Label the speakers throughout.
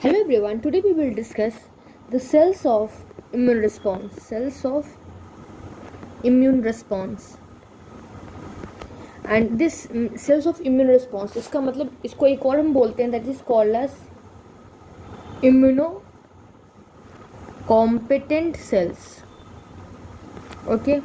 Speaker 1: Hello everyone, today we will discuss the cells of immune response. Cells of immune response. And this cells of immune response, इसका मतलब इसको एक और हम बोलते हैं, that is called as immunocompetent cells. Okay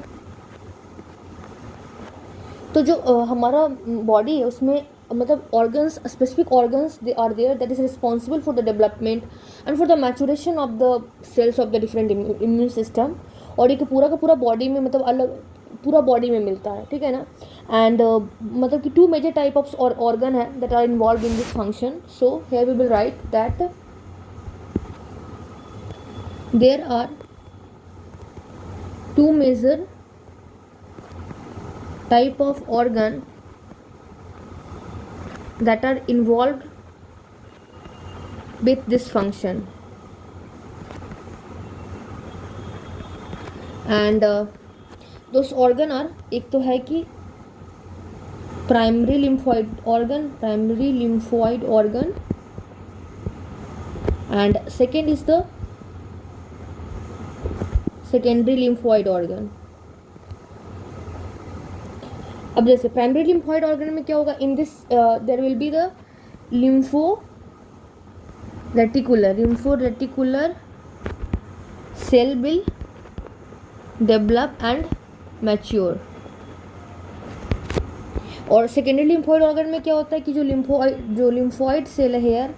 Speaker 1: तो जो हमारा बॉडी है उसमें मतलब organs, specific organs they are there that is responsible for the development and for the maturation of the cells of the different immune system. और ये पूरा का पूरा बॉडी में मतलब अलग पूरा बॉडी में मिलता है, ठीक है ना. एंड मतलब कि 2 मेजर टाइप ऑफ ऑर्गन है that are involve in this function. So here we will write that there are 2 major type of organ that are involved with this function. And those organ are, एक तो है कि primary lymphoid organ and second is the secondary lymphoid organ. अब जैसे primary lymphoid organ में क्या होगा, in this there will be the lymphoreticular cell will develop and mature. और सेकेंडरी लिम्फॉइड ऑर्गन में क्या होता है कि जो लिम्फॉइड सेल है हेयर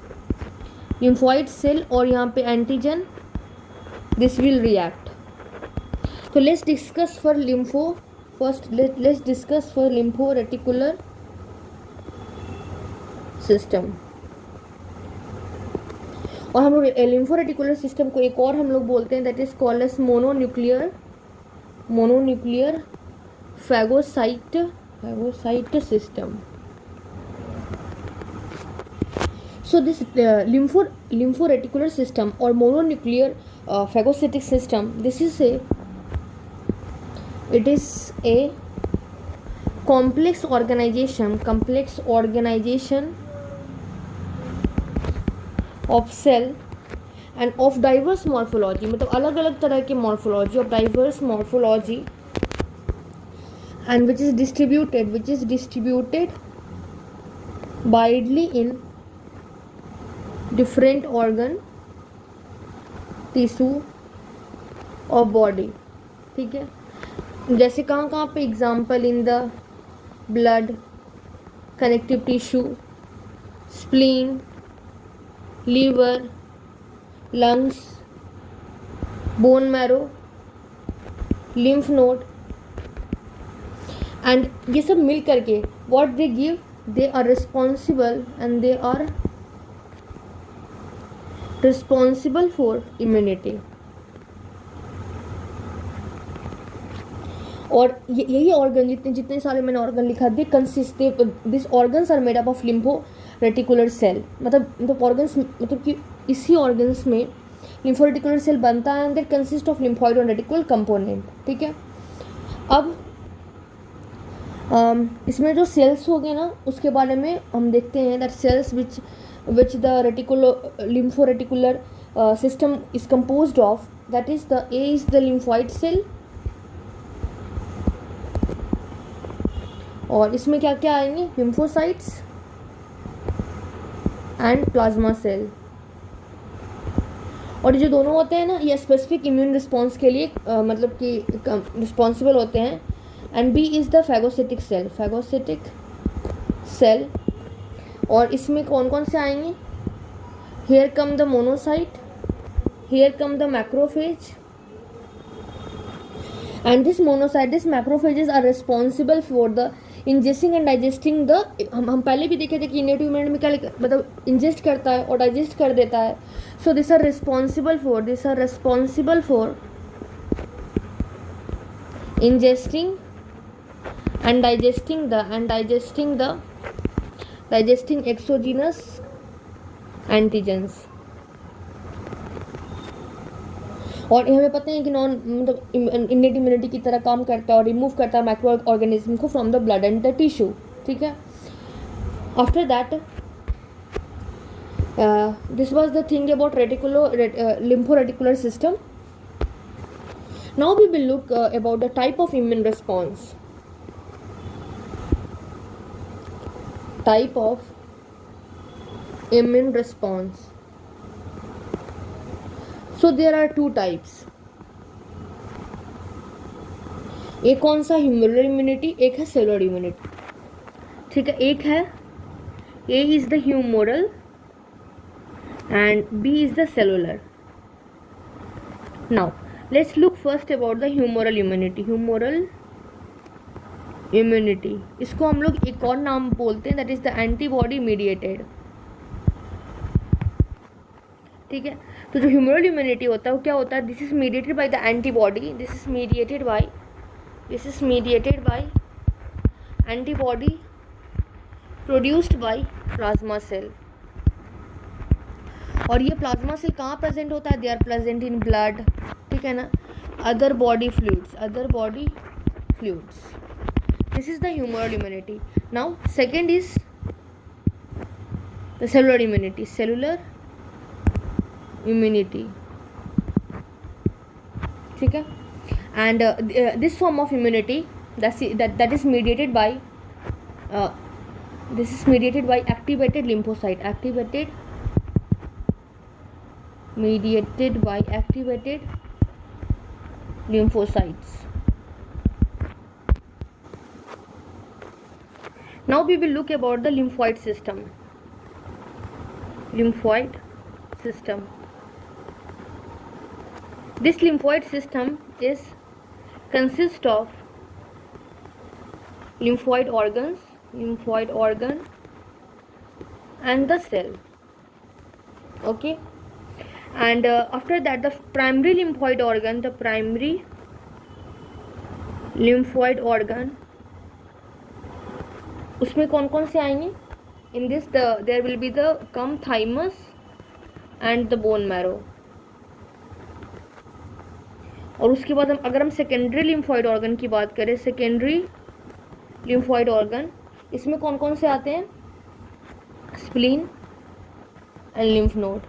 Speaker 1: लिम्फॉइड सेल और यहाँ पे एंटीजन दिस विल रिएक्ट. तो let's discuss for lympho. First, let's discuss for lymphoreticular system. और हम लोग lymphoreticulaर सिस्टम को एक और हम लोग बोलते हैं that is called as mononuclear phagocyte system. So this lymphoreticular system or mononuclear phagocytic system, it is a complex organization of cell and of diverse morphology. मतलब अलग अलग तरह के morphology of diverse morphology and which is distributed widely in different organ tissue of body. ठीक है, जैसे कहाँ पे example in the blood, connective tissue, spleen, liver, lungs, bone marrow, lymph node. And ये सब मिल करके what they give, they are responsible for immunity. और यही ऑर्गन जितने सारे मैंने ऑर्गन लिखा they consist this organs are made up of lymphoreticular cell. मतलब ऑर्गन्स मतलब कि इसी ऑर्गन्स में लिम्फो रेटिकुलर सेल बनता है and that consist of lymphoid और रेटिकुलर कंपोनेंट. ठीक है, अब इसमें जो सेल्स हो गए ना उसके बारे में हम देखते हैं that cells which the lymphoreticular system is composed of, that is the A is the lymphoid cell. और इसमें क्या क्या आएंगे, लिम्फोसाइट्स एंड प्लाज्मा सेल. और ये जो दोनों होते हैं ना ये स्पेसिफिक इम्यून रिस्पॉन्स के लिए मतलब कि रिस्पॉन्सिबल होते हैं. And B is the phagocytic cell. और इसमें कौन कौन से आएंगे, here come the monocyte, here come the macrophage. And this macrophages are responsible for the ingesting and digesting the, हम पहले भी देखे थे कि इनेटिव इम्यूनिटी में क्या मतलब इंजेस्ट करता है और डाइजेस्ट कर देता है. So this are responsible for ingesting and digesting exogenous antigens. और हमें पता है कि नॉन मतलब इनेट इम्यूनिटी की तरह काम करता है और रिमूव करता है माइक्रो ऑर्गेनिज्म को from the blood and the tissue. ठीक है, after that This was the thing about lymphoreticular system. Now we will look about the type of immune response. Type of immune response. So there are two types. एक कौन सा humoral immunity, एक है cellular immunity. ठीक है, एक है A is the humoral and B is the cellular. Now let's look first about the humoral immunity. Humoral immunity, इसको हम लोग एक और नाम बोलते हैं, that is the antibody mediated. ठीक है, तो जो ह्यूमरल इम्यूनिटी होता है वो क्या होता है? This is mediated by the antibody. This is mediated by antibody produced by plasma cell. और ये प्लाज्मा सेल कहाँ प्रेजेंट होता है? They are present in blood. ठीक है ना, other body fluids. This is the humoral immunity. Now second is the cellular immunity. ठीक है, and this form of immunity that is mediated by activated lymphocyte. Mediated by activated lymphocytes. Now we will look about the lymphoid system. This lymphoid system consists of lymphoid organ and the cell. Okay, and after that the primary lymphoid organ, उसमें कौन कौन से आएंगे? In this there will be the thymus and the bone marrow. और उसके बाद अगर हम सेकेंडरी लिम्फॉइड ऑर्गन की बात करें, इसमें कौन कौन से आते हैं? Spleen and lymph node.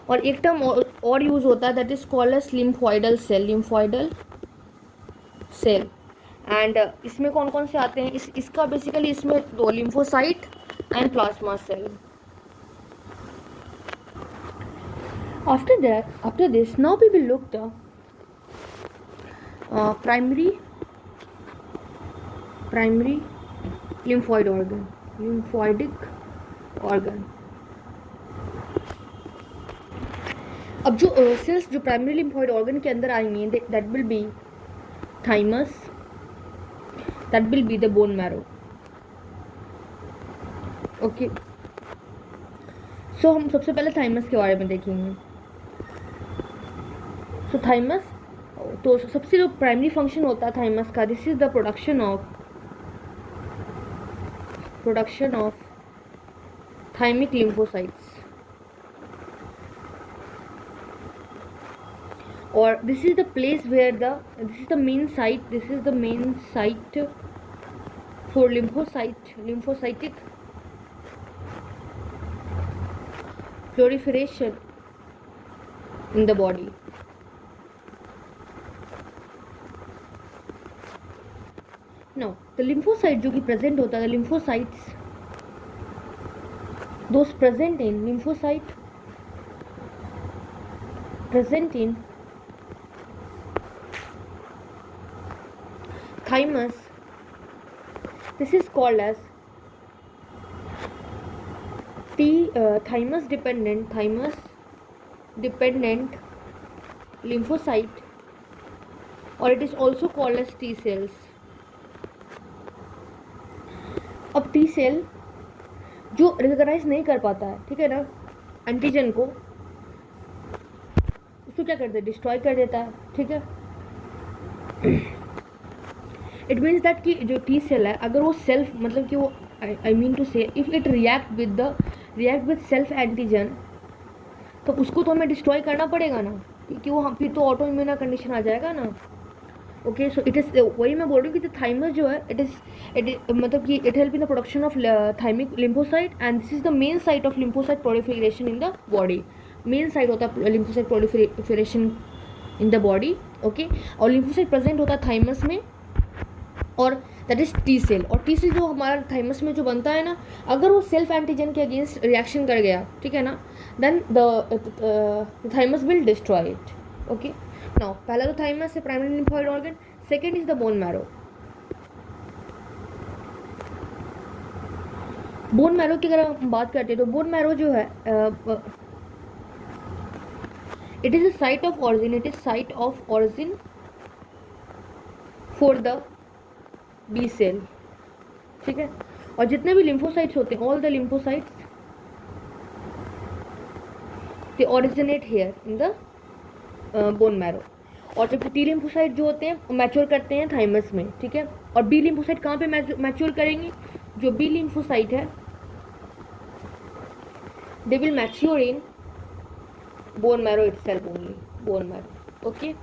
Speaker 1: और एक टर्म और यूज होता है, that is called as lymphoidal cell. And इसमें कौन कौन से आते हैं? इसका बेसिकली इसमें दो, lymphocyte and plasma cell. After this, now we will look the primary lymphoid organ, lymphoidic organ. अब जो सेल्स जो प्राइमरी लिम्फॉइड ऑर्गन के अंदर आएंगे, that will be thymus, that will be the bone marrow. Okay, so हम सबसे पहले thymus के बारे में देखेंगे. तो थाइमस, तो सबसे जो प्राइमरी फंक्शन होता है थाइमस का, this is the production of thymic lymphocytes. और this is the place where this is the main site for lymphocytic proliferation in the body. Now the lymphocyte जो कि present होता है, lymphocytes, those present in thymus, this is called as thymus dependent lymphocyte, or it is also called as T cells. अब T cell जो recognise नहीं कर पाता है, ठीक है ना, एंटीजन को, उसको क्या करते हैं? डिस्ट्रॉय कर देता है. ठीक है, इट मीन्स दैट कि जो T सेल है, अगर वो सेल्फ, मतलब कि वो आई मीन टू से if it react with self antigen, तो उसको तो हमें डिस्ट्रॉय करना पड़ेगा ना, क्योंकि वो फिर तो ऑटो इम्यून कंडीशन आ जाएगा ना. ओके, सो इट इज़, वही मैं बोल रही हूँ कि थाइमस जो है इट मतलब कि it help in the production of thymic lymphocyte, and this is the main site of lymphocyte proliferation in the body. Main site होता है lymphocyte proliferation in the body. Okay, और लिम्फोसाइट प्रेजेंट होता है thymus में, और that is T cell. और T cell जो हमारा थाइमस में जो बनता है ना, अगर वो सेल्फ एंटीजन के अगेंस्ट रिएक्शन कर गया, ठीक है ना, then the thymus will destroy it. Okay, now पहला तो थाइमस है primary lymphoid organ, second is the bone marrow. Bone marrow की अगर हम बात करते हैं तो बोन मैरो जो है it is a site of origin, it is site of origin for the B cell, ठीक है। और जितने भी लिम्फोसाइट्स होते हैं, all the lymphocytes they originate here in the bone marrow. और जब टी लिम्फोसाइट जो होते हैं मैच्योर करते हैं थाइमस में, ठीक है। और बी लिम्फोसाइट कहाँ पे मैच्योर करेंगे? जो बी लिम्फोसाइट है they will mature in bone marrow itself only, bone marrow. Okay.